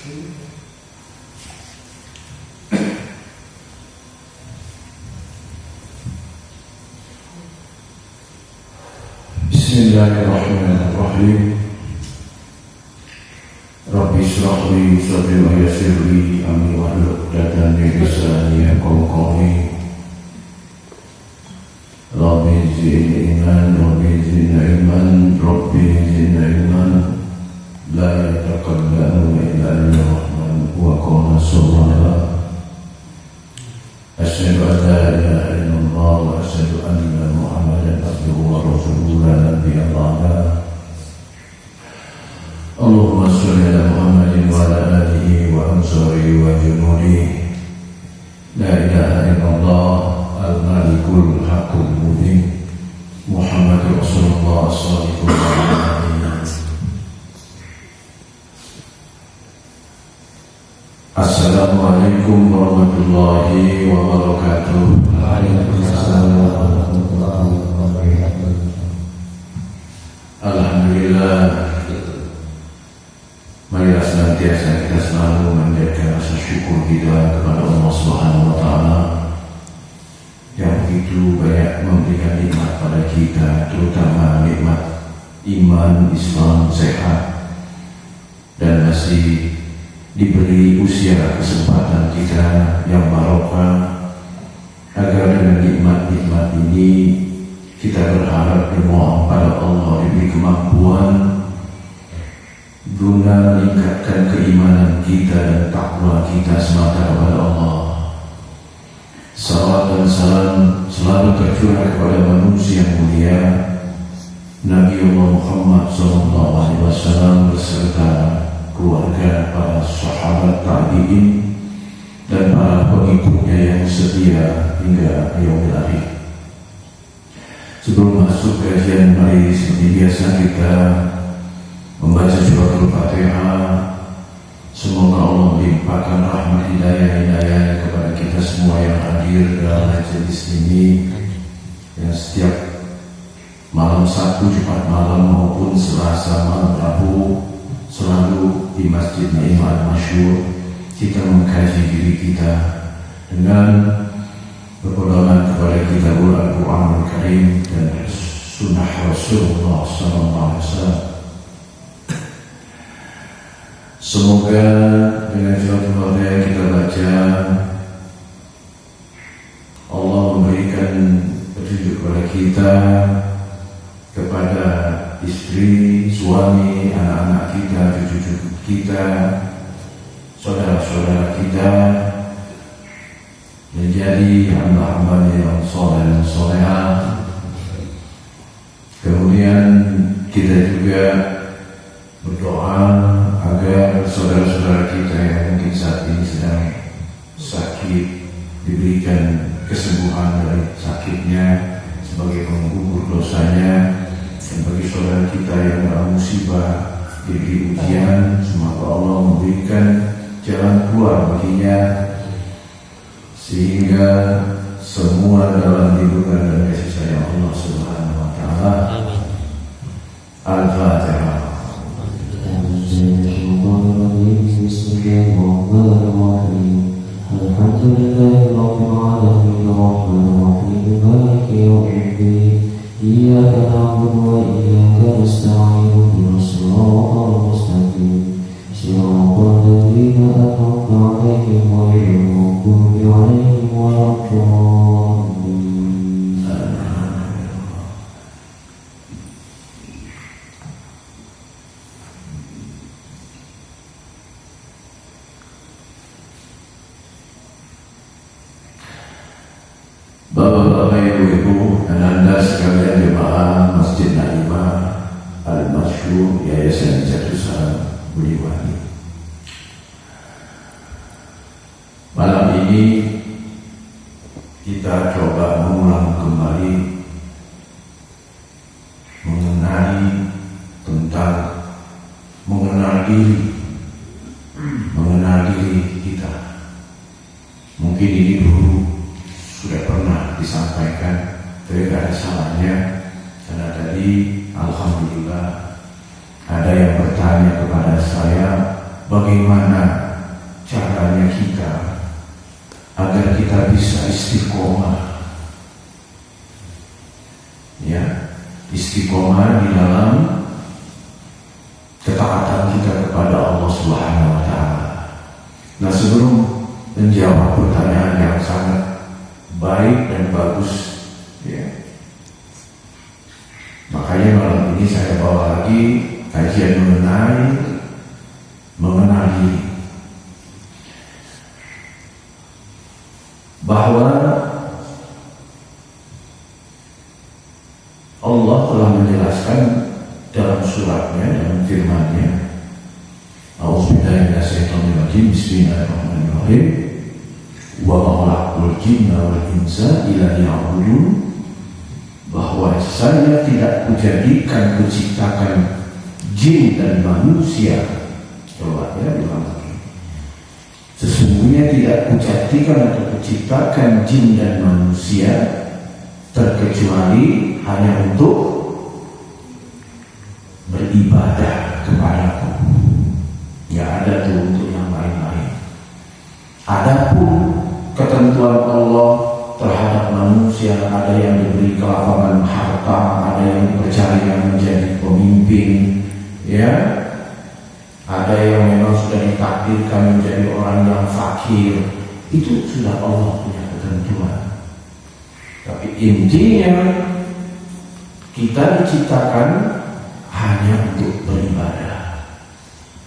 Bismillahirrahmanirrahim. Rabbi shrah li sadri wa yassir li amri wahlul 'uqdatam min lisani yafqahu qawli. Rabbi zidni ilman, Rabbi zidni ilman, Rabbi zidni ilman. La yataqallamu illa ar-Rahman wa qala subhanahu. Asyhadu an la ilaha illallah wa asyhadu anna Muhammadan abduhu wa rasuluhu la nabiyya ba'dahu. Allahumma sholli ala Muhammadin wa ala alihi wa ansarihi wa junudihi. La ilaha illallah al-malikul haqqul mubin. Muhammadur Rasulullah sallallahu alaihi wasallam. Assalamualaikum warahmatullahi wabarakatuh. Waalaikumsalam warahmatullahi wabarakatuh. Alhamdulillah, marilah senantiasa kita selalu menjaga rasa syukur kita kepada Allah Subhanahu wa Ta'ala yang begitu banyak memberikan nikmat pada kita, terutama nikmat iman, Islam, sehat, dan masih diberi usia kesempatan kita yang barokah, agar dengan nikmat-nikmat ini kita berharap bermohon pada Allah diberi kemampuan guna meningkatkan keimanan kita dan takwa kita semata kepada Allah. Salawat dan salam selalu tercurah kepada manusia yang mulia Nabi Muhammad SAW beserta keluarga, para sahabat tabi'in, dan para pengikutnya yang setia hingga yaumil akhir. Sebelum masuk kajian, mari seperti biasa kita membaca surat Al-Fatihah. Semoga Allah melimpahkan rahmat hidayah kepada kita semua yang hadir dalam majelis ini, yang setiap malam Sabtu, Jumat malam maupun Selasa malam Rabu selalu di Masjid Naim Al-Masyhur kita mengkaji diri kita dengan berpedoman kepada kitabul Al-Quran Al-Karim dan sunnah Rasulullah SAW. Semoga dengan surat yang kita baca, Allah memberikan petunjuk kepada kita, kepada istri, suami, anak-anak kita, cucu-cucu kita, saudara-saudara kita, menjadi hamba-hamba yang soleh dan solehah. Kemudian kita juga berdoa agar saudara-saudara kita yang mungkin saat ini sedang sakit diberikan kesembuhan dari sakitnya sebagai penggugur dosanya. Dan bagi saudara kita yang dalam musibah, diberi ujian, semoga Allah memberikan jalan keluar baginya sehingga semua dalam lindungan dan kasih sayang Allah Subhanahu wa Ta'ala. Al-Fatihah. Bismillahirrahmanirrahim. Alhamdulillahirabbil alamin, arrahmanir rahim, maliki yaumiddin. Iyyaka na'budu wa iyyaka nasta'in, ihdinas siratal mustaqim, siratal ladzina an'amta 'alaihim ghairil maghdubi 'alaihim waladdallin. Bapak-bapak, ibu-ibu, dan anda sekalian jemaah Masjid Naimah Al-Masyhur Yayasan Jatusan Budiwani. Malam ini kita coba mengulang kembali mengenal diri kita. Mungkin ini dulu sudah pernah disampaikan, tapi tidak ada salahnya, karena tadi alhamdulillah ada yang bertanya kepada saya bagaimana caranya kita agar kita bisa istiqomah, ya, istiqomah di dalam ketaatan kita kepada Allah Subhanahu wa Ta'ala. Nah, sebelum menjawab pertanyaan yang sangat baik dan bagus, ya, makanya malam ini saya bawa lagi kajian mengenali bahwa Allah telah menjelaskan dalam suratnya, dalam firman-Nya, A'udzubillahi minasyaitonirrajim, Bismillahirrahmanirrahim, wa ma khalaqtul jinna wal insa illa liya'budun, bahwa saya tidak kujadikan, kuciptakan jin dan manusia. Coba ya, ulang lagi. Sesungguhnya tidak kujadikan atau kuciptakan jin dan manusia terkecuali hanya untuk beribadah kepadaku. Ya, ada tuh untuk yang lain-lain. Adapun ketentuan Allah terhadap manusia, ada yang diberi kelapangan harta, ada yang dipercaya menjadi pemimpin, ya, ada yang memang sudah ditakdirkan menjadi orang yang fakir. Itu sudah Allah punya ketentuan. Tapi intinya kita diciptakan hanya untuk beribadah.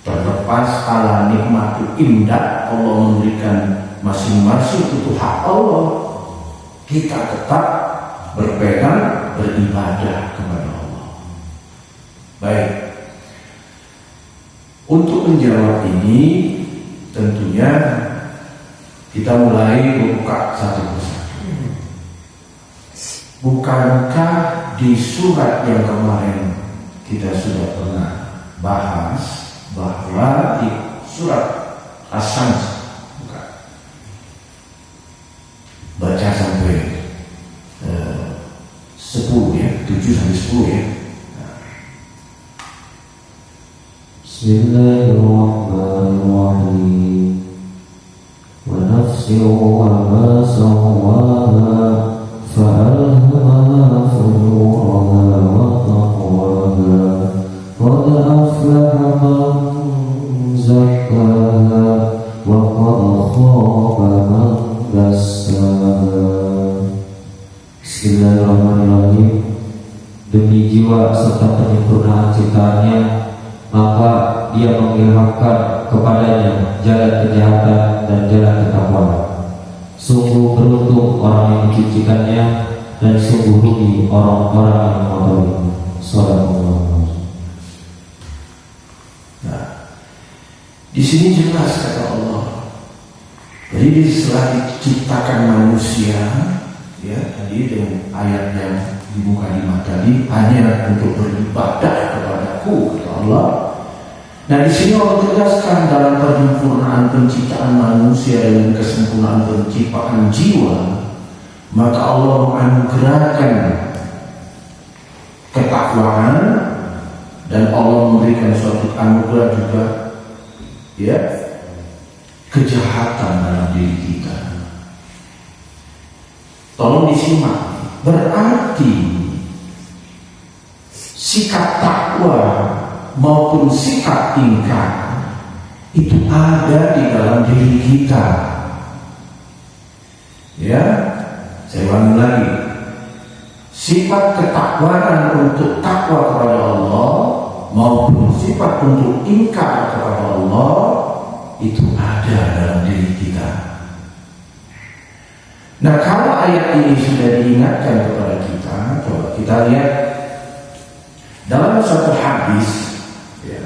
Terlepas ala nikmatu indah Allah memberikan masing-masing itu hak Allah, kita tetap berpegang beribadah kepada Allah. Baik, untuk menjawab ini tentunya kita mulai membuka satu persatu. Bukankah di surat yang kemarin kita sudah pernah bahas bahwa di surat As-Samj, baca sampai 10 ya, 7 sampai 10 ya. Bismillahirrahmanirrahim. Wa nafsin wa ma sawwaha fa'alhamaha fujuraha wa taqwaha. Qad aflaha man zakkaha wa qad khaba man dassaha. Bismillahirrahmanirrahim. Demi jiwa serta penyempurnaan ciptaannya, maka dia mengilhamkan kepadanya jalan kejahatan dan jalan ketakwaan. Sungguh beruntung orang yang mencucikannya, dan sungguh rugi orang-orang yang mengotorinya. Sallallahu. Nah, di sini jelas kata Allah. Jadi setelah diciptakan manusia, ya, tadi dengan ayat yang dibuka di tadi, hanya untuk beribadah kepadaku, kata Allah. Nah, di sini Allah tegaskan dalam penyempurnaan penciptaan manusia dan kesempurnaan penciptaan jiwa, maka Allah menganugerahkan ketakwaan dan Allah memberikan suatu anugerah juga, ya, kejahatan dalam diri kita. Tolong disimak. Berarti sikap takwa maupun sikap ingkar itu ada di dalam diri kita. Ya, saya ulangi lagi. Sifat ketakwaan untuk takwa kepada Allah maupun sifat untuk ingkar kepada Allah itu ada dalam diri kita. Nah, kalau ayat ini sudah diingatkan kepada kita, coba kita lihat dalam satu hadis, ya.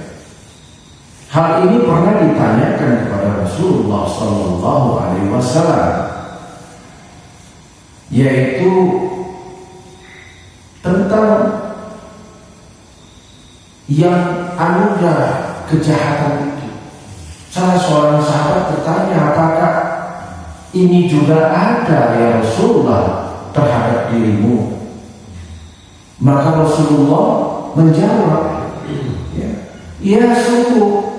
Hal ini pernah ditanyakan kepada Rasulullah SAW, yaitu tentang yang anugerah kejahatan itu. Salah seorang sahabat bertanya, apakah ini juga ada ya Rasulullah terhadap dirimu? Maka Rasulullah menjawab, ya sungguh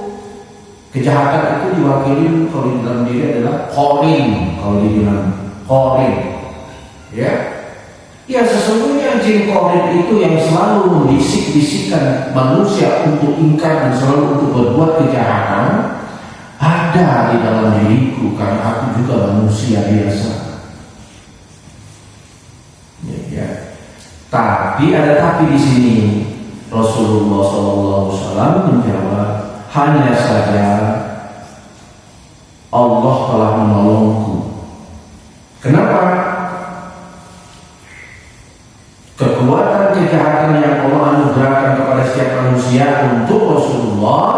Kejahatan itu diwakili kalau di dalam diri adalah qarin, kalau dibilang qarin. Ya. Ya sesungguhnya jin qarin itu yang selalu membisik-bisikkan manusia untuk ingkar dan selalu untuk berbuat kejahatan ada di dalam diriku, karena aku juga manusia biasa. Ya. Tapi ada tapi di sini. Rasulullah SAW menjawab, hanya saja Allah telah menolongku. Kenapa? Kekuatan kejahatan yang Allah anugerahkan kepada setiap manusia untuk Rasulullah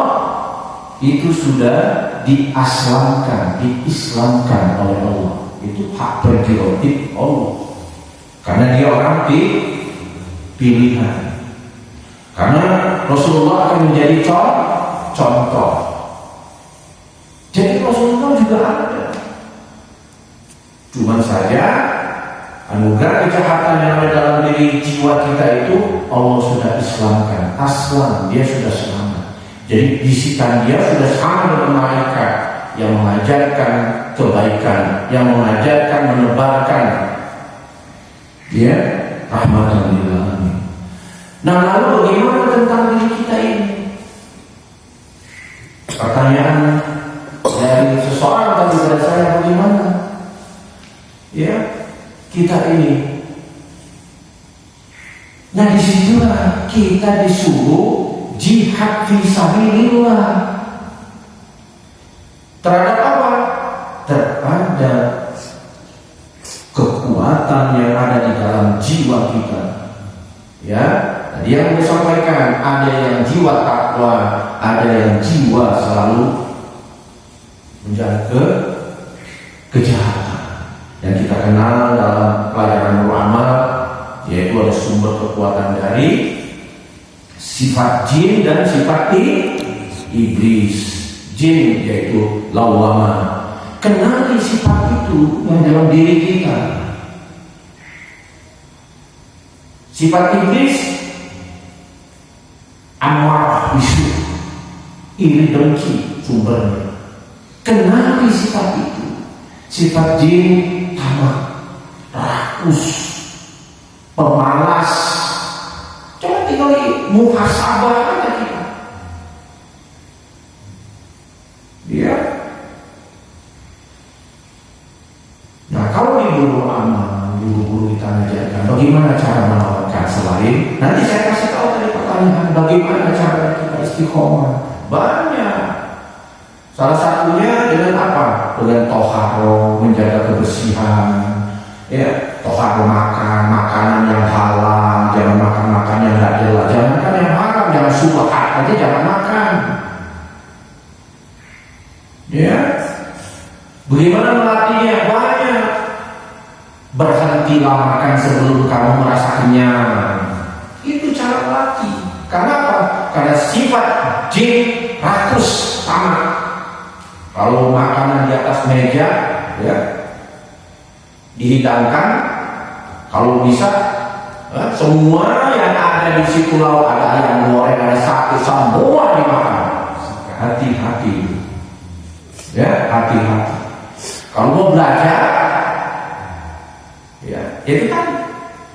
itu sudah diaslamkan, diislamkan oleh Allah. Itu hak prerogatif Allah. Karena dia orang pilihan. Karena Rasulullah akan menjadi contoh. Jadi Rasulullah juga ada. Cuma saja anugerah kejahatan yang ada dalam diri jiwa kita itu Allah sudah islamkan. Aslam, dia sudah selamat. Jadi bisikan dia sudah sama dengan malaikat yang mengajarkan kebaikan, yang mengajarkan menebarkan ya rahmatan lil alamin. Nah, lalu bagaimana tentang diri kita ini? Pertanyaan dari seseorang tadi kepada saya, bagaimana? Ya, kita ini. Nah, disitulah kita disuruh jihad fisabilillah. Terhadap apa? Terhadap kekuatan yang ada di dalam jiwa kita. Ya, tadi yang disampaikan, ada yang jiwa takwa, ada yang jiwa selalu menjaga kejahatan. Yang kita kenal dalam pelajaran ulama, yaitu ada sumber kekuatan dari sifat jin dan sifat iblis. Jin yaitu lawama. Kenali sifat itu yang dalam diri kita. Sifat iblis amarah bisu, iri dengki sumbernya. Kenali sifat itu. Sifat jin tamak, rakus, pemalas. Coba tinggal muhasabah aja kita. Ya. Nah, kalau di guru amal, guru-guru kita ajarkan bagaimana cara melawankan selain. Nanti saya kasih tahu tadi pertanyaan, bagaimana cara kita istiqomah. Banyak. Salah satunya dengan apa? Dengan toharo, menjaga kebersihan. Ya, toharo makan, makanan yang halal, jangan makan makan yang tidak jelas, jangan makan yang haram, jangan subhat aja jangan makan. Ya, bagaimana melatihnya? Banyak. Berhentilah makan sebelum kamu merasa kenyang. Itu cara melatih. Karena apa? Karena sifat jin rakus tamak. Kalau makanan di atas meja, ya, dihidangkan. Kalau bisa, semua yang ada di situ lauk, ada ayam goreng, ada sate, semua dimakan. Hati-hati, ya, hati-hati. Kalau mau belajar, ya, itu kan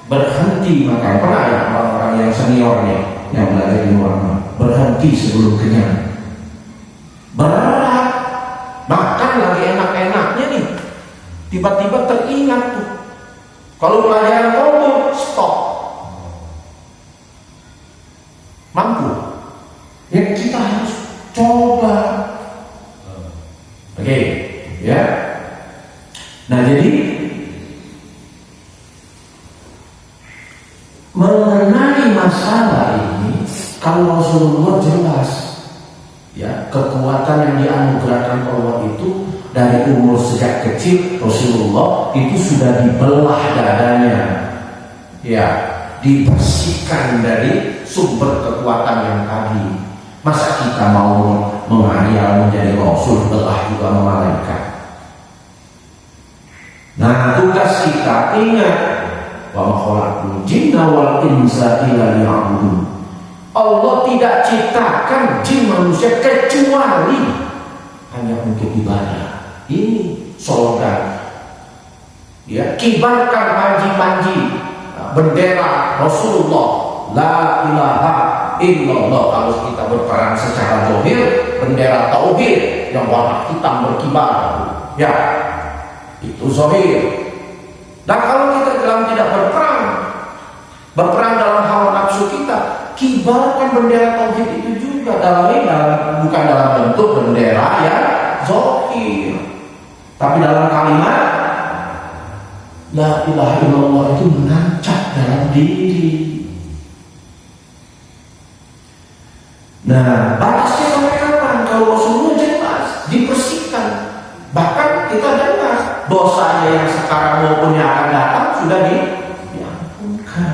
berhenti makan. Pernah ya orang-orang yang seniornya yang belajar di luar berhenti sebelum kenyang. Berat. Makan lagi enak-enaknya nih, tiba-tiba teringat tuh. Kalau pelajaran komputer, stop. Mampu. Ya kita harus coba. Oke, ya. Nah jadi mengenai masalah ini, kalau Rasulullah jelas. Ya, kekuatan yang dianugerahkan Allah itu dari umur sejak kecil Rasulullah itu sudah dibelah dadanya, ya, dibersihkan dari sumber kekuatan yang tadi. Masa kita mau menghayal menjadi Rasul belah juga malaikat? Nah, tugas kita ingat, wa ma khalaqul jinna wal insa illa liya'budun. Allah tidak ciptakan jin manusia kecuali hanya untuk ibadah. Ini slogan. Ya, kibarkan panji-panji bendera Rasulullah, la ilaha illallah. Kalau kita berperang secara zahir, bendera tauhid yang warna hitam berkibar, ya itu zahir. Dan kalau kita dalam tidak berperang dalam hawa nafsu kita, kibarkan bendera tauhid itu juga bukan dalam bentuk bendera yang zahir, tapi dalam kalimat la ilaha illallah itu menancap dalam diri. Nah, batasnya sampai kapan? Kalau Rasulullah jelas dibersihkan. Bahkan kita dengar dosanya yang sekarang maupun yang akan datang sudah diampunkan.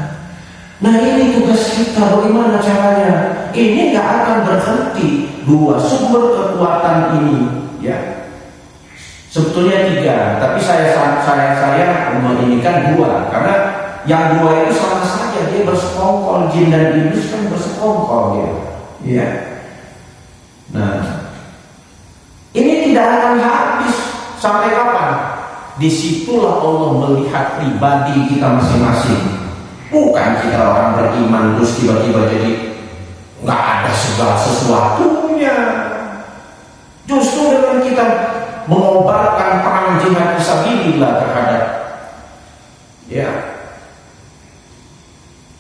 Nah, ini tugas kita. Bagaimana caranya? Ini nggak akan berhenti. Dua sumber kekuatan ini, ya. Sebetulnya 3, tapi saya menginikan 2 karena yang 2 itu sama saja dia bersekongkol, jin dan iblis kan bersekongkol ya. Nah, ini tidak akan habis sampai kapan? Disitulah Allah melihat pribadi kita masing-masing. Bukan kita orang beriman terus tiba-tiba jadi nggak ada segala sesuatunya. Justru dengan kita mengobarkan perang jihad fisabilillah terhadap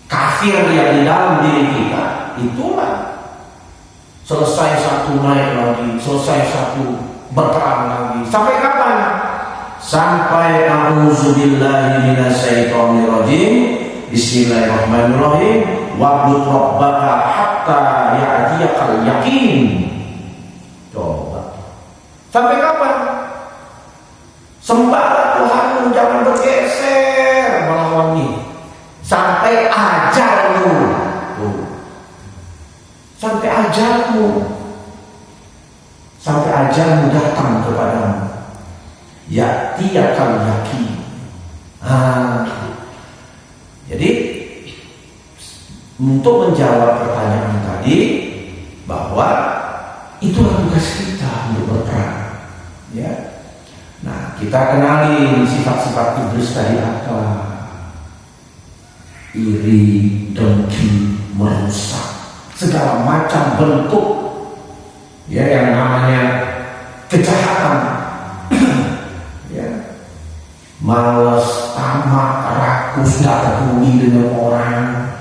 kafir yang di dalam diri kita, itulah selesai satu naik lagi, selesai satu berperang lagi. Sampai kapan? Sampai a'udzubillahi minasyaitonirrajim. Bismillahirrahmanirrahim. Wa'bud rabbaka hatta ya'tiyakal yaqin. Coba. Sampai kapan? Sembah Tuhanmu, jangan bergeser melawan ini. Sampai ajalmu. Sampai ajalmu. Sampai ajalmu datang kepadamu. Ya'tiyakal yaqin. Jadi untuk menjawab pertanyaan tadi, bahwa itulah tugas kita untuk berperang. Ya. Nah, kita kenali sifat-sifat iblis tadi apa? Iri, dengki, merusak, segala macam bentuk yang namanya kejahatan. Ya. Malas, tamak, rakus, tidak peduli dengan orang,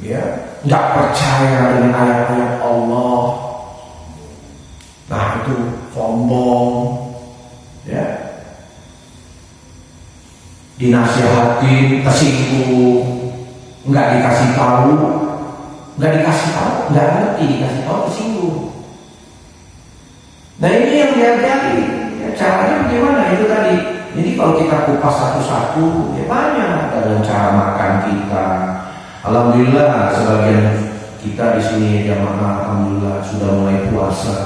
tidak percaya dengan ayat-ayat Allah. Nah, itu sombong, dinasihati, tersinggung, nggak dikasih tahu, nggak ngerti, dikasih tahu tersinggung. Nah, ini yang diajari. Caranya bagaimana itu tadi? Jadi kalau kita kupas satu-satu, banyak dalam cara makan kita. Alhamdulillah sebagian kita di sini jamaah alhamdulillah sudah mulai puasa,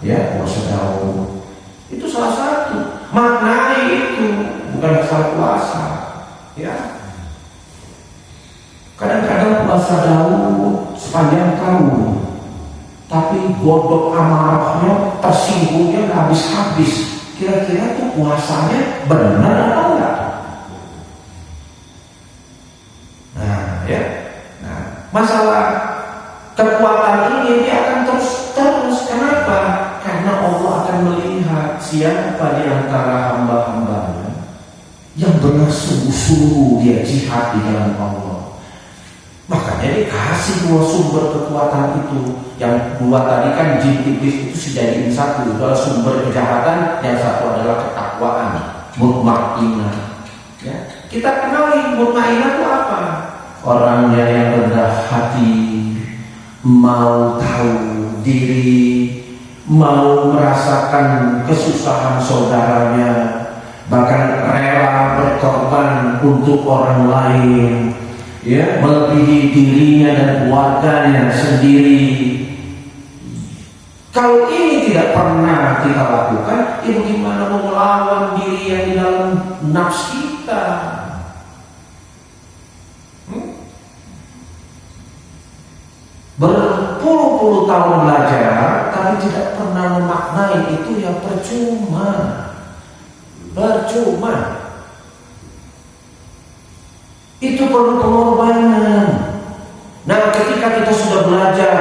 puasa Daud. Itu salah satu. Maknai itu bukan asal puasa, Kadang-kadang puasa Daud sepanjang tahun, tapi godok amarahnya, tersinggungnya nggak habis-habis. Kira-kira itu puasanya benar atau enggak? Nah, masalah kekuatan ini dia akan terus. Kenapa? Karena Allah akan melihat siapa di antara hamba-hambanya yang benar sungguh-sungguh dia jihad di jalan Allah. Makanya dikasih 2 sumber kekuatan itu. Yang 2 tadi kan jin iblis itu dijadiin satu. Dua sumber kejahatan, yang satu adalah ketakwaan, mutmainah. Kita kenali mutmainah itu apa? Orangnya yang rendah hati, mau tahu diri, mau merasakan kesusahan saudaranya, bahkan rela berkorban untuk orang lain, melebihi dirinya dan keluarganya sendiri. Kalau ini tidak pernah kita lakukan, bagaimana mau melawan diri yang di dalam nafsu kita? Berpuluh-puluh tahun belajar, tapi tidak pernah memaknai itu, ya percuma. Percuma. Itu perlu pengorbanan. Nah, ketika kita sudah belajar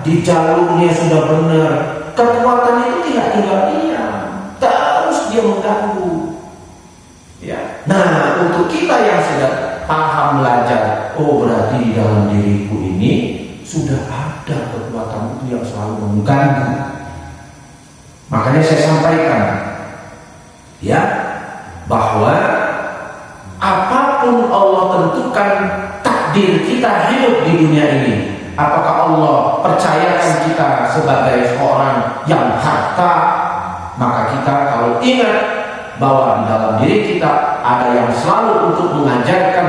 di jalurnya sudah benar, kekuatan itu tidak tinggal diam, terus dia mengganggu. Ya. Nah, untuk kita yang sudah paham belajar, oh berarti di dalam diriku ini sudah ada kekuatan itu yang selalu mengganggu. Makanya saya sampaikan, ya, bahwa apapun Allah tentukan takdir kita hidup di dunia ini. Apakah Allah percayakan kita sebagai seorang yang harta, maka kita kalau ingat bahwa di dalam diri kita ada yang selalu untuk mengajarkan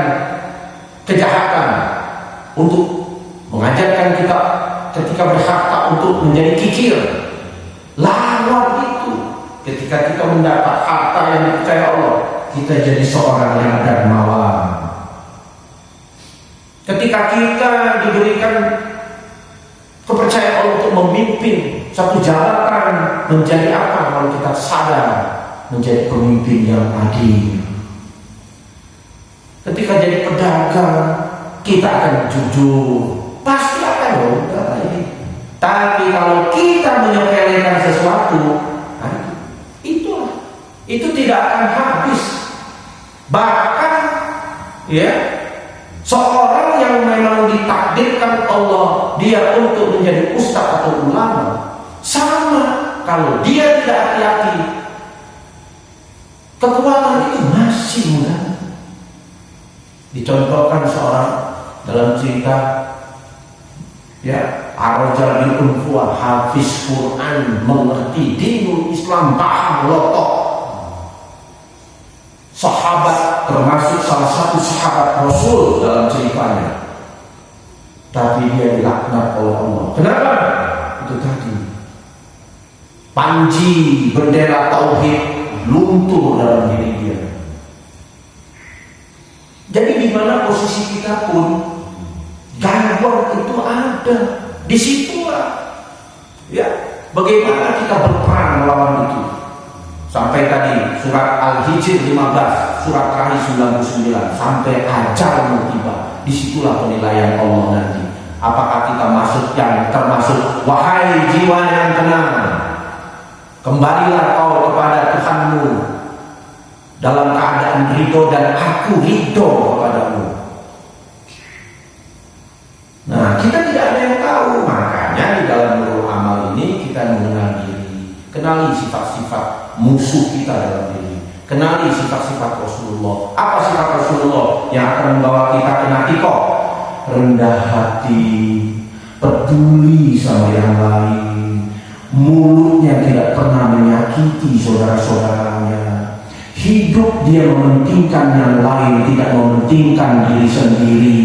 kejahatan, untuk mengajarkan kita ketika berharta untuk menjadi kikir. Lawan itu. Ketika kita mendapat harta yang dipercaya Allah, kita jadi seorang yang dermawan. Ketika kita diberikan kepercayaan Allah untuk memimpin satu jabatan, menjadi apa kalau kita sadar menjadi pemimpin yang adil. Ketika jadi pedagang, kita akan jujur, pasti akan baik. Tapi kalau kita menyepelekan sesuatu, itu tidak akan habis. Bahkan, ya, seorang yang memang ditakdirkan Allah dia untuk menjadi ustaz atau ulama, sama kalau dia tidak hati-hati, kekuatan itu masih mudah. Dicontohkan seorang dalam cerita, ya, Ar-Rajal bin Unfuah, hafiz Quran, mengerti dinul Islam, paham lotok, sahabat, termasuk salah satu sahabat Rasul dalam ceritanya, tapi dia dilaknat oleh Allah. Kenapa? Itu tadi, panji bendera tauhid luntur dalam diri dia. Jadi di mana posisi kita pun gangguan itu ada, di situlah, ya, bagaimana kita berperang melawan itu. Sampai tadi surat Al-Hijr 15, surat terakhir 99, sampai ajalmu tiba. Disitulah penilaian Allah nanti. Apakah kita masuk yang termasuk wahai jiwa yang tenang, kembalilah kau kepada Tuhanmu dalam keadaan ridho dan aku ridho kepadamu. Nah, kita tidak ada yang tahu. Makanya di dalam Nurul Amal ini kita mengenal diri, kenali sifat-sifat musuh kita dalam diri, kenali sifat-sifat Rasulullah. Apa sifat Rasulullah yang akan membawa kita ke natikoh? Rendah hati, peduli sama yang lain, mulutnya tidak pernah menyakiti saudara-saudaranya, hidup dia mementingkan yang lain, tidak mementingkan diri sendiri.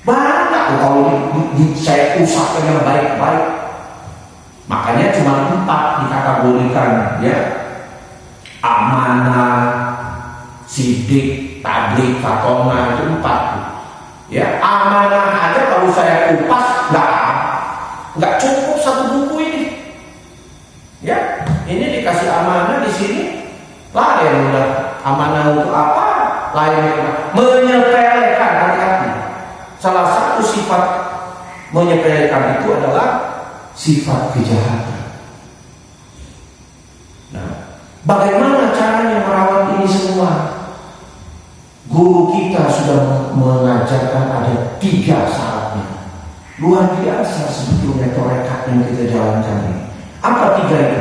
Banyak kalau saya usahakan yang baik-baik. Makanya cuma 4 dikategorikan, ya, amanah, sidik, tabligh, fatonah, itu 4. Ya, amanah aja kalau saya kupas nggak cukup satu buku ini. Ya, ini dikasih amanah di sini, lain udah amanah untuk apa? Lain menyepelekan, hati-hati. Salah satu sifat menyepelekan itu adalah sifat kejahatan. Nah, bagaimana caranya merawat ini semua? Guru kita sudah mengajarkan ada 3 syaratnya. Luar biasa sebetulnya torekat yang kita jalankan ini. Apa 3 itu?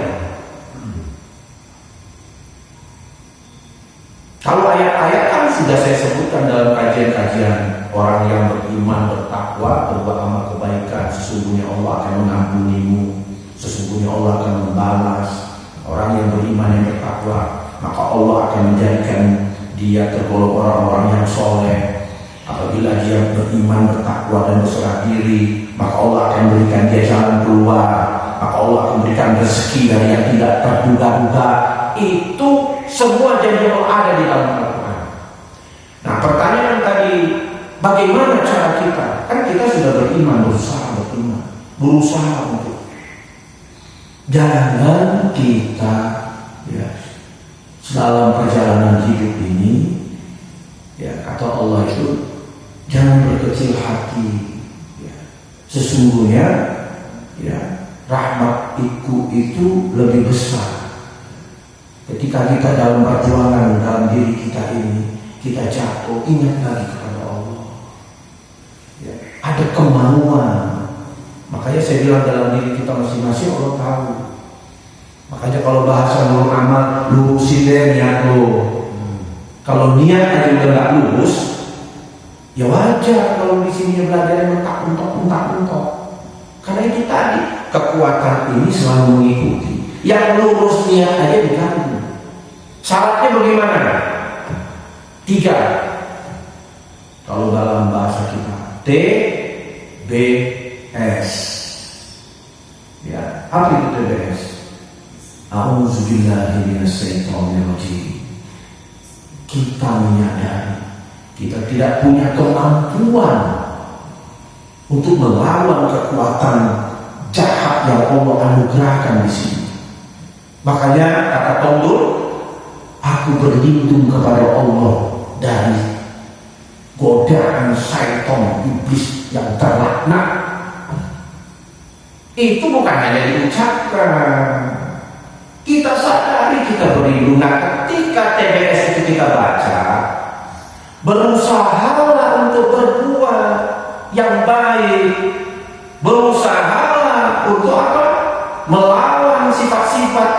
Kalau ayat-ayat kan sudah saya sebutkan dalam kajian-kajian. Orang yang beriman, bertakwa, berbuat amal kebaikan, sesungguhnya Allah akan mengampunimu, sesungguhnya Allah akan membalas. Orang yang beriman, yang bertakwa, maka Allah akan menjadikan dia tergolong orang-orang yang soleh. Apabila dia beriman, bertakwa dan berserah diri, maka Allah akan berikan dia jalan keluar, maka Allah akan berikan rezeki dari yang tidak terduga-duga. Itu semua janji Allah ada di dalam Al-Quran. Nah, pertanyaan tadi, bagaimana cara kita? Kan kita sudah beriman, berusaha beriman. berusaha untuk jangan kita ya dalam perjalanan hidup ini ya kata Allah itu jangan berkecil hati ya. Sesungguhnya ya rahmatku itu lebih besar. Ketika kita dalam perjuangan dalam diri kita ini kita jatuh, ingat lagi kepada Allah ya. Ada kemauan. Makanya saya bilang dalam diri kita masing-masing Allah tahu. Makanya kalau bahasa nurul amal, lurusin deh niat lo. Kalau niat aja udah nggak lurus, ya wajar kalau di sini belajar yang mentak-mentok. Karena itu tadi kekuatan ini selalu mengikuti. Yang lurus niat aja diganggu. Syaratnya bagaimana? 3. Kalau dalam bahasa kita TBS. Ya, apa itu TBS? A'udzubillahi minasyaitonirrajim. Kita menyadari kita tidak punya kemampuan untuk melawan kekuatan jahat yang Allah anugerahkan di sini. Makanya kata Tondul, aku berlindung kepada Allah dari godaan syaitan iblis yang terlaknat. Itu bukan hanya diucapkan. Kita sadari kita berlindung. Nah, ketika TBS itu kita baca, berusahalah untuk berbuat yang baik, berusahalah untuk apa? Melawan sifat-sifat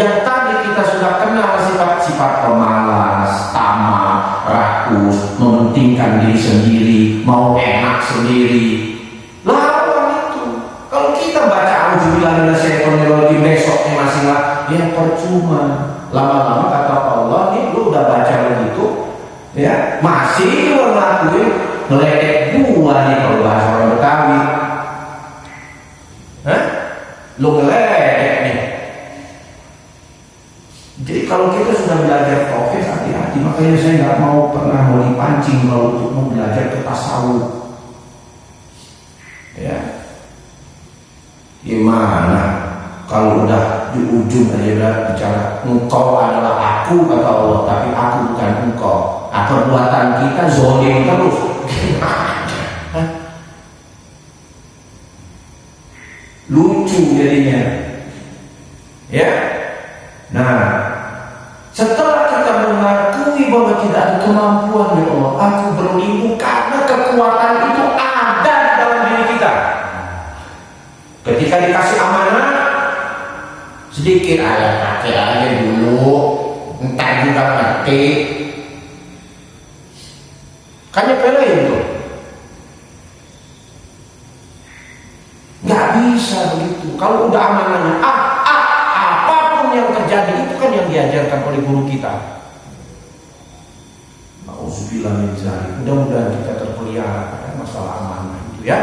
yang tadi kita sudah kenal, sifat-sifat pemalas, tamak, rakus, mementingkan diri sendiri, mau enak sendiri. Lawan itu. Kalau kita baca auzubillahi minasyaitonirrajim besoknya masih lah, ya percuma. Lama-lama kata Allah nih, lu udah baca begitu, ya masih lu ngelakuin ngeledek gua nih kalau bahasa orang Betawi. Hah? Lu ngeledek nih. Jadi kalau kita sudah belajar tauhid hati-hati. Makanya saya nggak mau pernah mau dipancing kalau untuk mau belajar ke tasawuf. Ya, gimana? Kalau udah di ujung aja udah bicara engkau adalah aku kata Allah, tapi aku bukan engkau. Perbuatan kita zolim terus. Hah? Lucu jadinya. Ya. Nah, setelah kita mengakui bahwa tidak ada kemampuan ya Allah, aku berlindung karena kekuatan itu ada di dalam diri kita. Ketika dikasih amanah, sedikit ayat pakai aja dulu, entar juga ngerti. Kan nyepelein tuh. Nggak bisa begitu. Kalau udah amanahnya, apapun yang terjadi itu kan yang diajarkan oleh guru kita. Nauzubillah min dzalik. Mudah-mudahan kita terpelihara pada masalah amanah itu ya.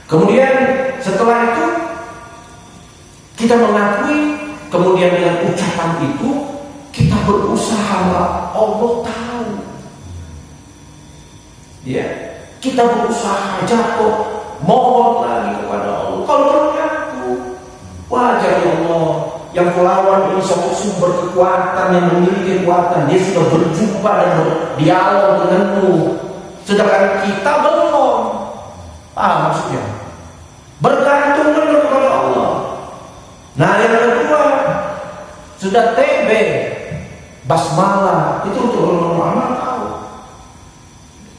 Kemudian setelah itu kita mengakui, kemudian dengan ucapan itu kita berusaha, Allah tahu. Ya, kita berusaha jatuh, mohon lagi kepada Allah. Kalau mengaku, wajar ya Allah, yang melawan ini suatu sumber kekuatan yang memiliki kekuatan, dia sudah berjumpa dan berdialog denganmu. Sedangkan kita belum. Paham maksudnya? Bergantung kepada Allah. Nah yang kedua, sudah TB, basmalah, itu untuk orang-orang tahu.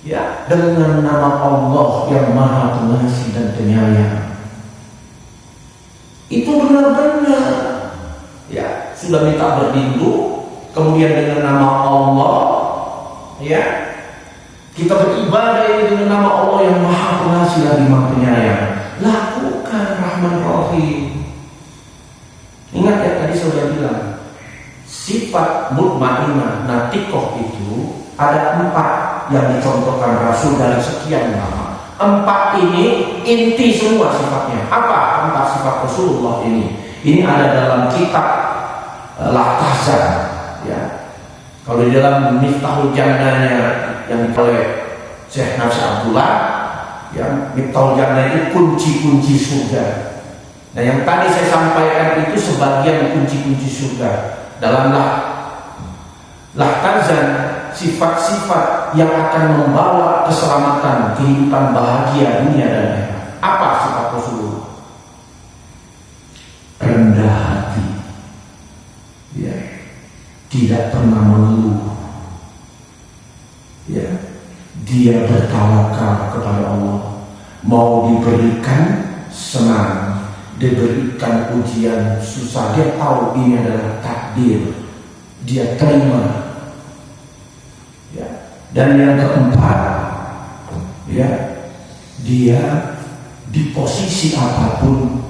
Ya, dengan nama Allah yang Maha Pengasih dan Penyayang. Itu benar-benar ya, sudah minta berlindung, kemudian dengan nama Allah ya, kita beribadah ini dengan nama Allah yang Maha Pengasih dan Maha Penyayang. Lakukan Rahman Rahim. Ingat ya tadi saya sudah bilang, sifat mutmainnah natikoh itu ada 4 yang dicontohkan Rasul dari sekian lama. 4 ini inti semua sifatnya. Apa 4 sifat Rasulullah ini? Ini ada dalam kitab Lahtazan ya. Kalau di dalam Miftahul Jannahnya yang oleh Syekh Nasir Abdullah Ya, Miftahul Jannah itu kunci-kunci surga. Nah, yang tadi saya sampaikan itu sebagian kunci-kunci surga. Dalam Lahtarzan, sifat-sifat yang akan membawa keselamatan, kehidupan bahagia dunia dan akhirat. Apa sifat Rasulullah? Rendah hati, ya, tidak pernah mengeluh, ya, dia bertawakal kepada Allah. Mau diberikan senang, diberikan ujian susah, dia tahu ini adalah takdir, dia terima. Ya. Dan yang keempat, ya, dia di posisi apapun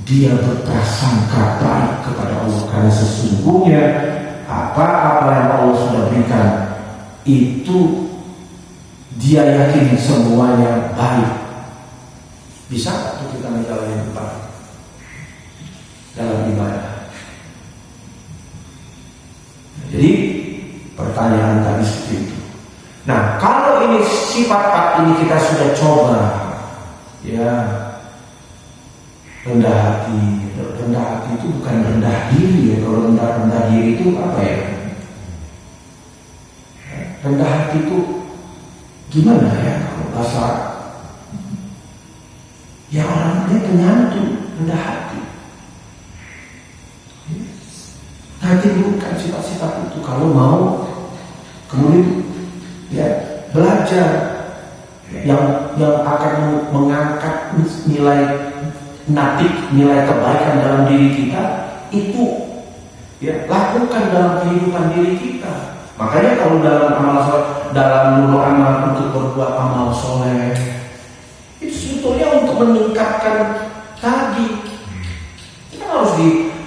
dia berprasangka baik kepada Allah, karena sesungguhnya apa-apa yang Allah sudah berikan itu dia yakin semuanya baik. Bisa nggak tuh kita menjalani baik dalam ibadah? Jadi pertanyaan tadi seperti itu. Nah, kalau ini sifat ini kita sudah coba, ya, rendah hati. Rendah hati itu bukan rendah diri ya. Kalau rendah diri itu apa ya? Rendah hati itu gimana ya kalau bahasa? Ya, orangnya penyantu, rendah hati. Nanti bukan sifat-sifat itu. Kalau mau kemudian ya belajar yang akan mengangkat nilai kebaikan dalam diri kita, itu ya lakukan dalam kehidupan diri kita. Makanya kalau dalam amal soleh, dalam nurul amal untuk berbuat amal soleh, itu sebetulnya untuk meningkatkan tadi, kita harus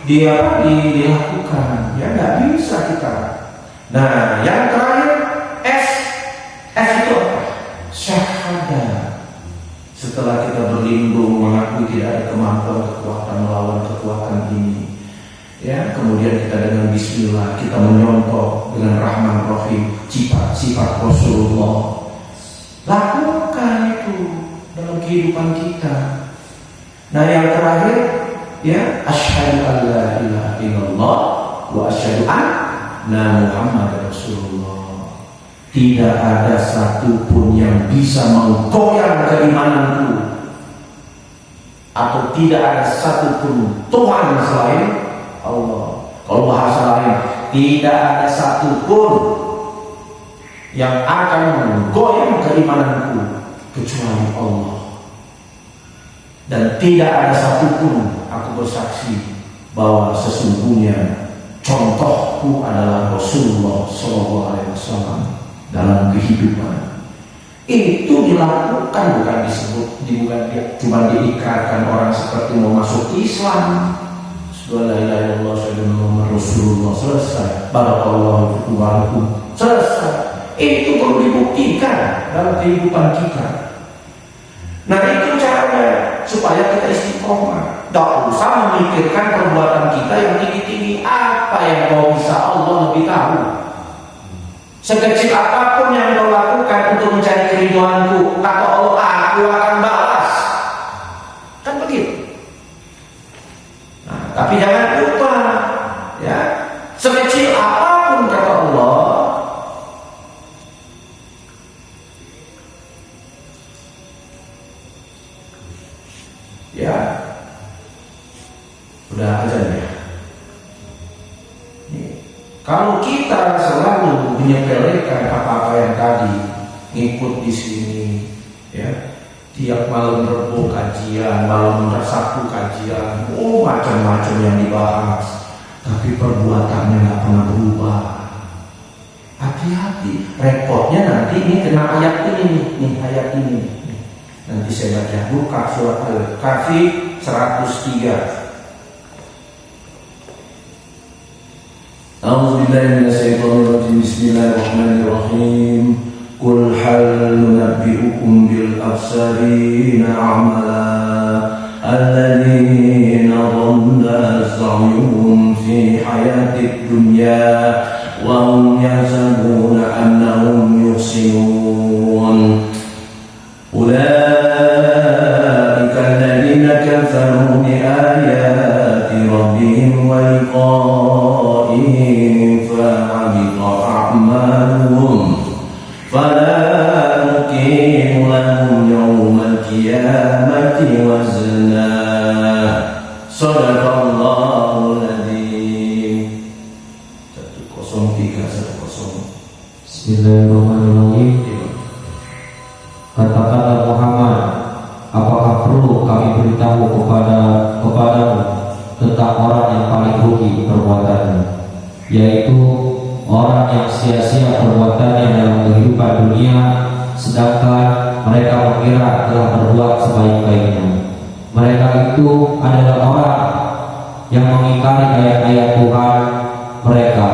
dilakukan, ya, nggak bisa kita. Nah, yang terakhir S itu apa? Syahadah. Setelah kita berlindung, mengakui tidak ada kemampuan kekuatan melawan kekuatan ini, ya, kemudian kita dengan Bismillah kita menyontoh dengan Rahman Rahim sifat Rasulullah. Lakukan itu dalam kehidupan kita. Nah, yang terakhir, ya, asyhadu an la ilaha illallah wa asyhadu anna Muhammadar Rasulullah. Tidak ada satupun yang bisa menggoyang keimananku, atau tidak ada satupun Tuhan selain Allah. Kalau bahasa lain, tidak ada satupun yang akan menggoyang keimananku kecuali Allah. Dan tidak ada satupun, aku bersaksi bahwa sesungguhnya contohku adalah Rasulullah SAW dalam kehidupan. Itu dilakukan, bukan disebut, bukan cuma diikrarkan orang seperti mau masuk Islam. La ilaha illallah Muhammadur Rasulullah, selesai. Barakallahu fikum wa lakum, selesai. Itu perlu dibuktikan dalam kehidupan kita. Nah, itu caranya supaya kita istiqomah. Tak usah memikirkan perbuatan kita yang tinggi-tinggi. Apa yang kau bisa, Allah lebih tahu. Sekecil apapun yang kau lakukan untuk mencari keridhaanku, kata Allah, aku akan balas. Kan begitu. Nah, tapi jangan lupa, ya, sekecil apapun kata Allah, ya, udah aja ya. Kalau kita selalu menyepelekan apa-apa yang tadi, ngikut di sini, ya, tiap malam Rebo kajian, malam Sabtu kajian, macam-macam yang dibahas, tapi perbuatannya nggak pernah berubah. Hati-hati, repotnya nanti ini kena ayat ini nih, ayat ini. Nanti saya baca, buka surat Al-Kahfi 103. A'udzubillahi minasyaitonir rajim. Bismillahirrahmanirrahim. Qul hal nunabbi'ukum bil akhsarina a'mala alladzina dhalla sa'yuhum fi hayatid dunya wa hum yahsabuna annahum yuhsinun. Ulai ولا نقيم لهم يوم القيامة وزنا صدق الله العظيم 10310. Bismillahirrahmanirrahim. Katakanlah Muhammad, apakah perlu kami beritahu kepadamu tentang orang yang paling rugi perbuatannya, yaitu orang yang sia-sia perbuatannya dalam kehidupan dunia, sedangkan mereka mengira telah berbuat sebaik-baiknya. Mereka itu adalah orang yang mengingkari ayat-ayat Tuhan mereka.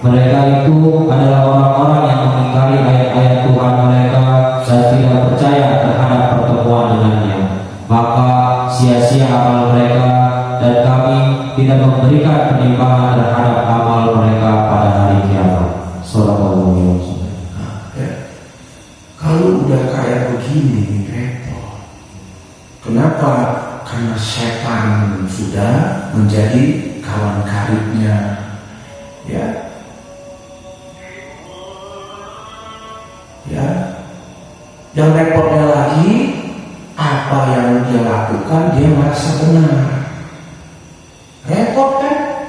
Mereka itu adalah orang-orang yang mengingkari ayat-ayat Tuhan mereka dan tidak percaya terhadap pertemuan dengannya. Maka sia-sia amal mereka, dan kami tidak memberikan penimbangan terhadap amal mereka pada hari kiamat. Sallallahu alaihi wasallam. Kalau udah kayak begini repot. Kenapa? Karena setan sudah menjadi kawan karibnya. Ya. Yang repotnya lagi, apa yang dia lakukan dia merasa benar. Repot kan?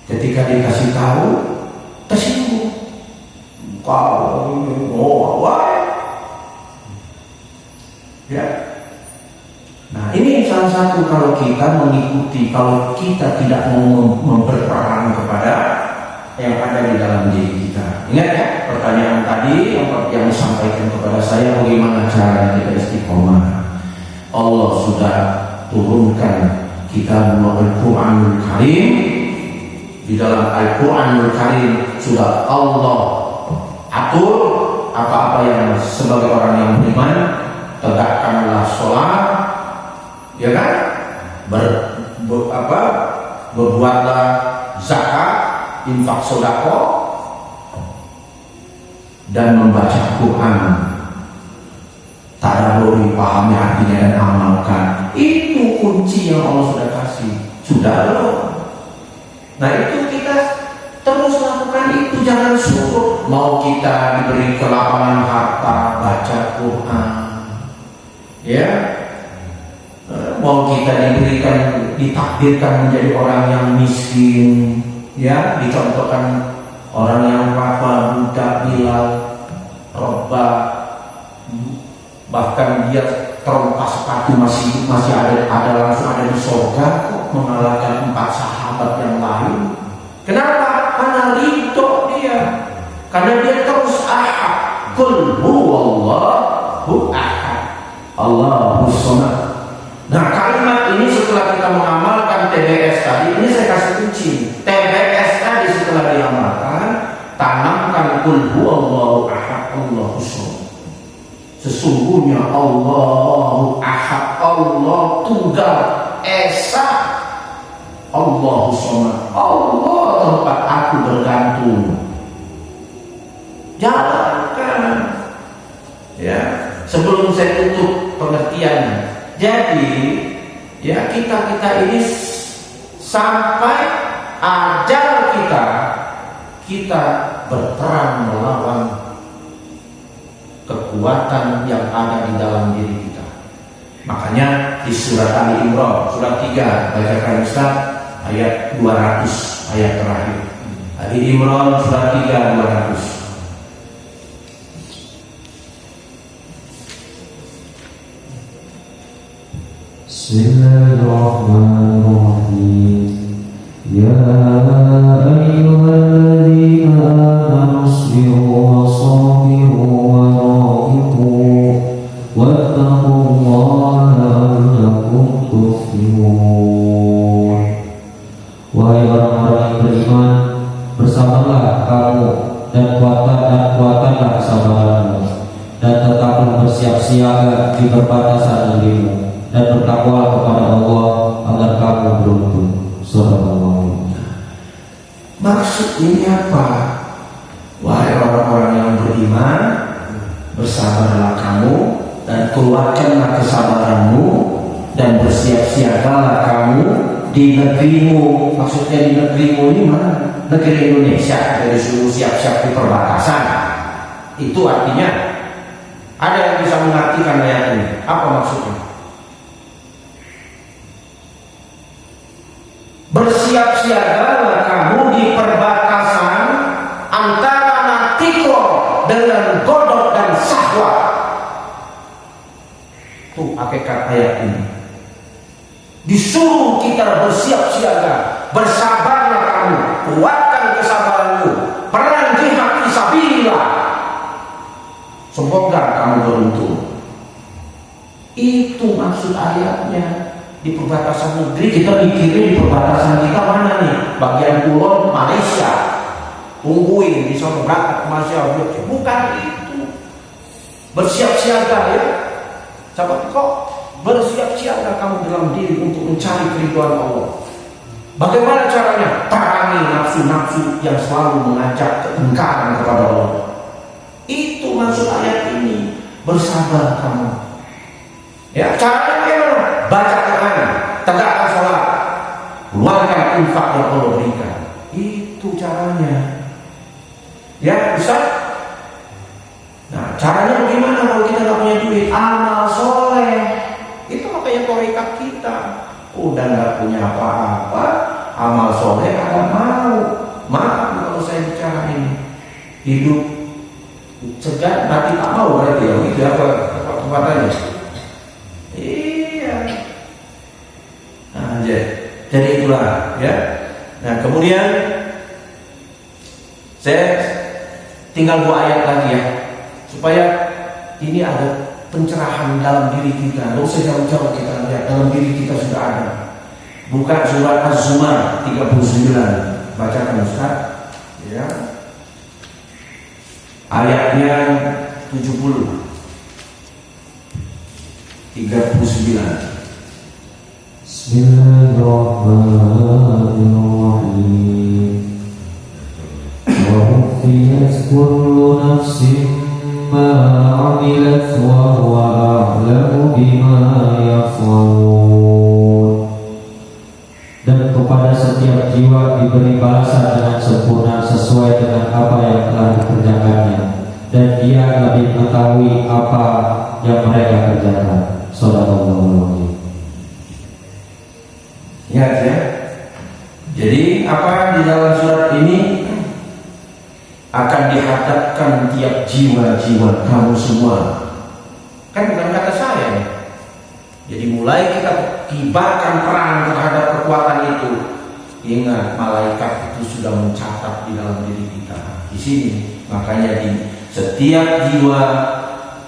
Ketika dikasih tahu, tersinggung. Ya. Nah, ini salah satu kalau kita mengikuti, kalau kita tidak mau berperan kepada yang ada di dalam diri kita. Ingat ya, pertanyaan tadi yang disampaikan kepada saya, bagaimana cara kita istiqomah. Allah sudah turunkan kita Al-Quranul Karim. Di dalam Al-Quranul Karim sudah Allah atur apa-apa yang sebagai orang yang beriman, tegakkanlah sholat, ya kan? Berbuatlah zakat, infak sedekah, dan membaca Quran. Tadabburi, pahami artinya dan amalkan. Itu kunci yang Allah sudah kasih. Sudah loh. Nah itu kita terus lakukan itu, jangan syukur. Mau kita diberi kelapangan harta, baca Quran, ya. Mau kita ditakdirkan menjadi orang yang miskin, ya, dicontohkan orang yang Rafa, budak, Bilal, Robba, bahkan dia terlepas sepatu masih ada langsung ada di surga kok, mengalahkan 4 sahabat yang lain. Kenapa? Karena ridho dia, karena dia terus ahad. Qul huwallahu ahad, Allahus samad. Nah, kalimat ini setelah kita mengamalkan TBS tadi, ini saya kasih kunci. TBS tadi setelah diamalkan, tanamkan qul huwallahu ahad, Allahus samad. Sesungguhnya Allahu ahad, Allah tunggal esa, Allahus samad, Allah tempat aku bergantung. Jalankan, ya. Sebelum saya tutup pengertiannya, jadi ya kita ini sampai ajal kita berperang melawan kekuatan yang ada di dalam diri kita. Makanya di surat Ali Imran surat 3, bacakan Ustaz ayat 200, ayat terakhir. Ali Imran surat 3 200. Bismillahirrahmanirrahim. Ya ayyuhalladzina amanu isbiru wa sabiru wa rabitu wattaqullaha la'allakum tuflihun. Wahai orang-orang yang beriman, bersabarlah kamu dan kuatkanlah kesabaranmu, dan tetaplah bersiap siaga di perbatasan negerimu, dan bertakwalah kepada Allah agar kamu beruntung. Sallallahu. Maksud ini apa? Wahai orang-orang yang beriman, bersabarlah kamu dan keluarkanlah kesabaranmu, dan bersiap-siagalah kamu di negerimu, maksudnya di negerimu ini mana? Negeri Indonesia, dari suruh siap-siap di perbatasan. Itu artinya ada yang bisa mengartikan ayat ini. Apa maksudnya? Bersiap-siagalah kamu di perbatasan antara Natiko dengan Godok dan Sahwa. Tuh hakikat ayat ini. Disuruh kita bersiap siaga, bersabarlah kamu, kuatkan kesabaranmu, perang jihad fisabilillah. Semoga kamu beruntung. Itu maksud ayatnya. Di perbatasan negeri kita mikirin di perbatasan kita mana nih? Bagian pulau Malaysia, tungguin di sana berangkat ke Malaysia. Bukan itu. Bersiap siaga ya. Sahabat kok bersiap siaga kamu dalam diri untuk mencari keridhaan Allah. Bagaimana caranya? Perangi nafsu-nafsu yang selalu mengajak keingkaran kepada Allah. Itu maksud ayat ini. Bersabar kamu. Ya, caranya bagaimana? Baca Quran, tegakkan sholat, keluarkan infak yang Allah berikan. Itu caranya. Ya, bisa. Nah, caranya bagaimana kalau kita nggak punya duit? Amal soleh. Itu makanya tarekat kita. Udah nggak punya apa-apa, amal soleh agak mau. Maaf kalau saya bicara ini. Hidup segan, mati tak mau berarti ya. Itu apa kepatannya? Iya. Nah, jadi itulah ya. Nah, kemudian saya tinggal 2 ayat lagi ya, supaya ini ada pencerahan dalam diri kita. Tidak usah jauh-jauh kita lihat, dalam diri kita sudah ada. Buka surat Az-Zumar 39. Bacakan Ustaz ya. Ayatnya 70. 39. Bismillahirrahmanirrahim. Wa wufiyat kullu nafsin ma 'amilat wa huwa a'lamu bima yaf'alun. Dan kepada setiap jiwa diberi balasan dengan sempurna sesuai dengan apa yang telah dikerjakannya, dan Dia lebih mengetahui apa yang mereka kerjakan. Shadaqallahul. Ya, ya. Jadi apa di dalam surat ini akan dihadapkan tiap jiwa-jiwa kamu semua. Kan bukan kata saya. Jadi mulai kita kibarkan perang terhadap kekuatan itu. Ingat, malaikat itu sudah mencatat di dalam diri kita. Di sini makanya di setiap jiwa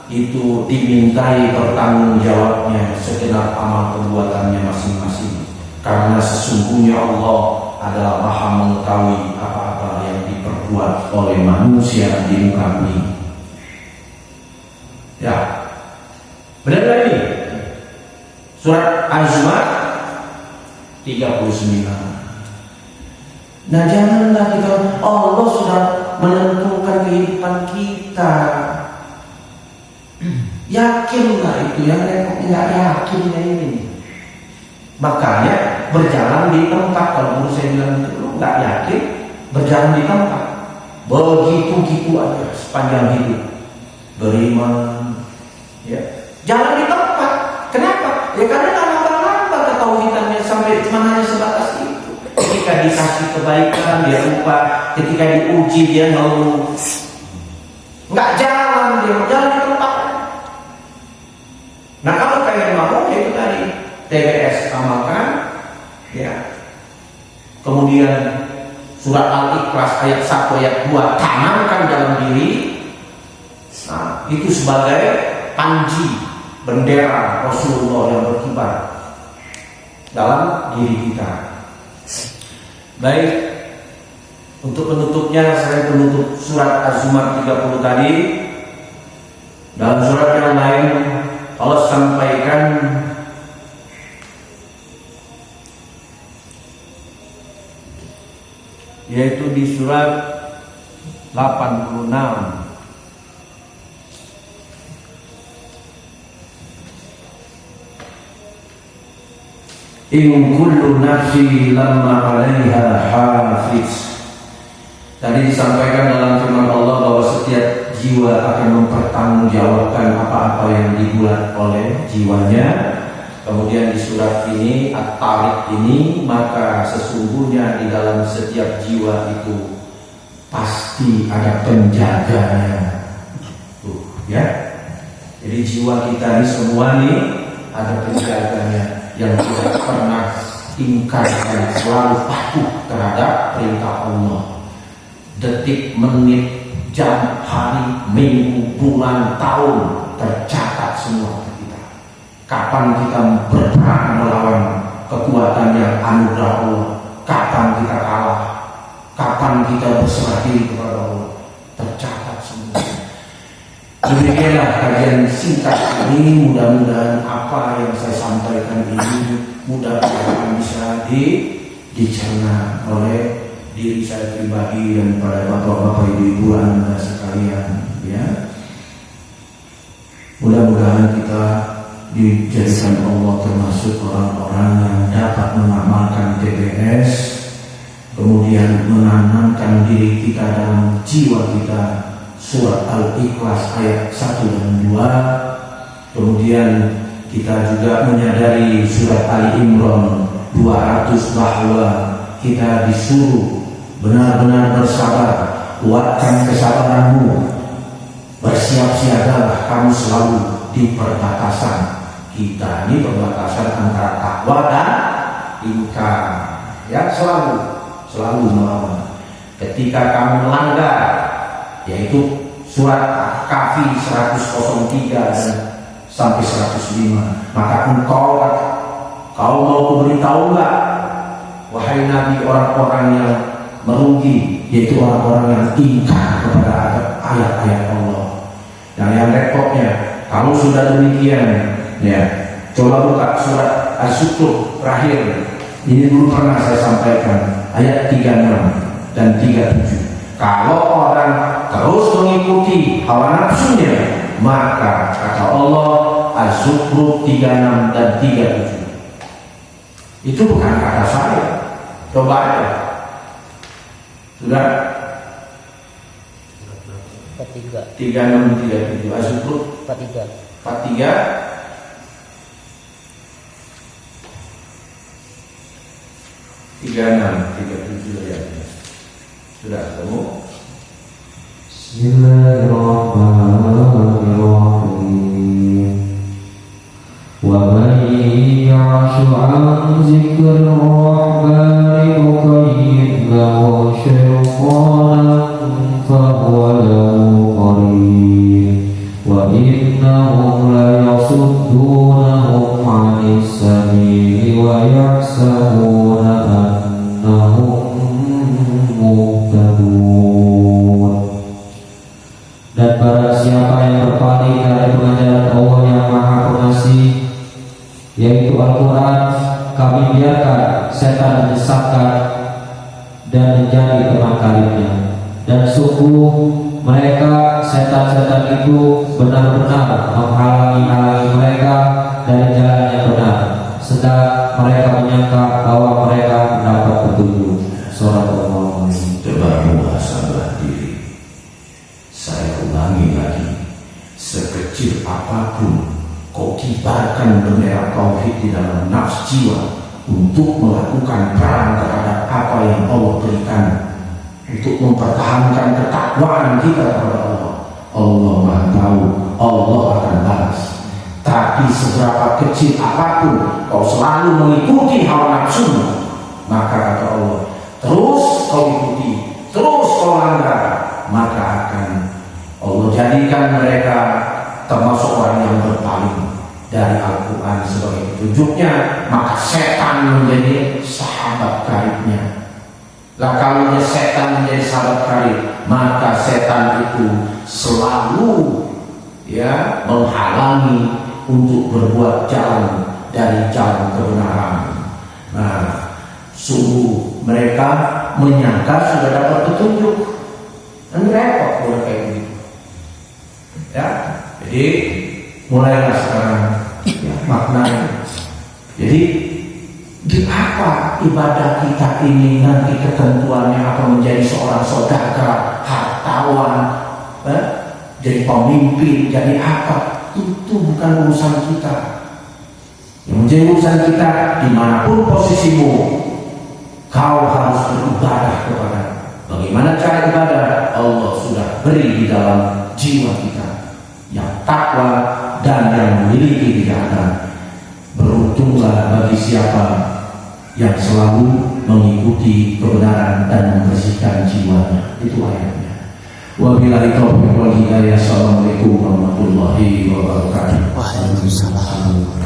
itu dimintai pertanggungjawabnya segenap amal perbuatannya masing-masing. Karena sesungguhnya Allah adalah Maha mengetahui apa-apa yang diperbuat oleh manusia di muka bumi. Ya, benar gak ini? Surat Az-Zumar 39. Nah, janganlah kita, Allah sudah menentukan kehidupan kita. Yakinlah itu, yang nggak yakinnya ini. Makanya berjalan di tempat. Kalau guru saya bilang itu, lu nggak yakin, berjalan di tempat. Begitu-gitu aja sepanjang hidup. Beriman, ya, jalan di tempat. Kenapa? Ya karena nambah-nambah ketauhidannya sampai cuma hanya sebatas itu. Ketika dikasih kebaikan dia lupa, ketika diuji dia ngeluh. Nggak jalan dia, jalan di tempat. Nah, kalau kalian mau, ya itu tadi TBS amalkan, ya. Kemudian surat Al-Ikhlas ayat 1 ayat 2 tanamkan dalam diri. Nah, itu sebagai panji, bendera Rasulullah yang berkibar dalam diri kita. Baik, untuk penutupnya saya menutup surat Az-Zumar 30 tadi. Dalam surat yang lain Allah sampaikan yaitu di surat 86. In kullu nafsi lamma 'alaiha hafiz. Tadi disampaikan dalam firman Allah bahwa setiap jiwa akan mempertanggungjawabkan apa-apa yang dibuat oleh jiwanya. Kemudian di surat ini At-Tariq ini, maka sesungguhnya di dalam setiap jiwa itu pasti ada penjaganya. Tuh, ya. Jadi jiwa kita ini semua nih ada penjaganya yang tidak pernah ingkar dan selalu patuh terhadap perintah Allah. Detik, menit, jam, hari, minggu, bulan, tahun tercatat semua kita. Kapan kita berperang melawan kekuatan yang anugerah Allah, kapan kita kalah, kapan kita berserah diri kepada Allah, tercatat semua. Demikianlah kajian singkat ini. Mudah-mudahan apa yang saya sampaikan ini mudah-mudahan bisa dicerna oleh diri saya pribadi dan pada bapak-bapak, ibu-ibu, anda sekalian. Ya, mudah-mudahan kita dijadikan Allah termasuk orang-orang yang dapat mengamalkan TBS, kemudian menanamkan diri kita dalam jiwa kita surat Al-Ikhlas ayat 1 dan 2. Kemudian kita juga menyadari surat Ali Imran 200 bahwa kita disuruh benar-benar bersabar. Kuatkan kesabaranmu, bersiap siagalah kamu selalu di perbatasan. Kita ini perbatasan antara takwa dan ingkar, ya, selalu melawan. Ketika kamu melanggar, yaitu surat Al-Kahfi 103 dan sampai 105, maka engkau mau kuberitahu enggak, wahai Nabi, orang-orang yang merugi, yaitu orang-orang yang ingkar kepada ayat-ayat Allah. Nah, yang repotnya, kalau sudah demikian, ya, coba buka surat As-Sukhruf terakhir. Ini dulu pernah saya sampaikan, ayat 36 dan 37. Kalau orang terus mengikuti hawa nafsunya, maka kata Allah, Az-Zukhruf 36 dan 37. Itu bukan kata saya. Coba aja. Sudah 36 37. Az-Zukhruf 43 36 37 ya. Sudah ketemu? Bismillahirrahmanirrahim. Wa man ya'shu 'an dzikrir rahmani nuqayyid lahu syaitanan fahuwa lahu qarin. Wa innahum la yasuddunahum 'anis sabili wa yahsabuna annahum muhtadun. Dan barang siapa yang berpaling dari pengajaran Allah yang Maha Pengasih, yaitu Al-Quran, kami biarkan setan menyesatkan dan menjadi teman karibnya. Dan sungguh mereka, setan-setan itu, benar-benar menghalangi mereka dari jalan yang benar, sedang mereka menyangka bahwa mereka mendapat petunjuk. Surat Al-Mulk. Coba muhasabah diri. Saya ulangi lagi, sekecil apapun kau kibarkan bendera tauhid di dalam nafs jiwa untuk melakukan perang terhadap apa yang Allah berikan, untuk mempertahankan ketakwaan kita kepada Allah. Allah Maha tahu, Allah akan balas. Tapi seberapa kecil apapun kau selalu mengikuti hawa nafsumu, maka kata Allah, terus kau ikuti, terus kau langgar, maka akan Allah jadikan mereka termasuk orang yang berpaling dari Al-Quran sebagai petunjuknya. Maka setan menjadi sahabat karibnya. Lah kalau setan menjadi sahabat karib, maka setan itu selalu, ya, menghalangi untuk berbuat jalan dari jalan kebenaran. Nah, sungguh mereka menyangka sudah dapat petunjuk, dan repot kalau kayak begitu. Ya, jadi mulailah sekarang, ya, maknanya. Jadi apa ibadah kita ini nanti ketentuannya akan menjadi seorang saudagar, hartawan, jadi pemimpin, jadi apa, itu bukan urusan kita. Yang menjadi urusan kita, dimanapun posisimu, kau harus beribadah kepada. Bagaimana cara ibadah? Allah sudah beri di dalam jiwa kita yang takwa dan yang memiliki kejahatan. Beruntunglah bagi siapa yang selalu mengikuti kebenaran dan membersihkan jiwanya. Itu ayatnya. Wabillahi taufiq wal hidayah. Assalamualaikum warahmatullahi wabarakatuh. Waalaikumsalam.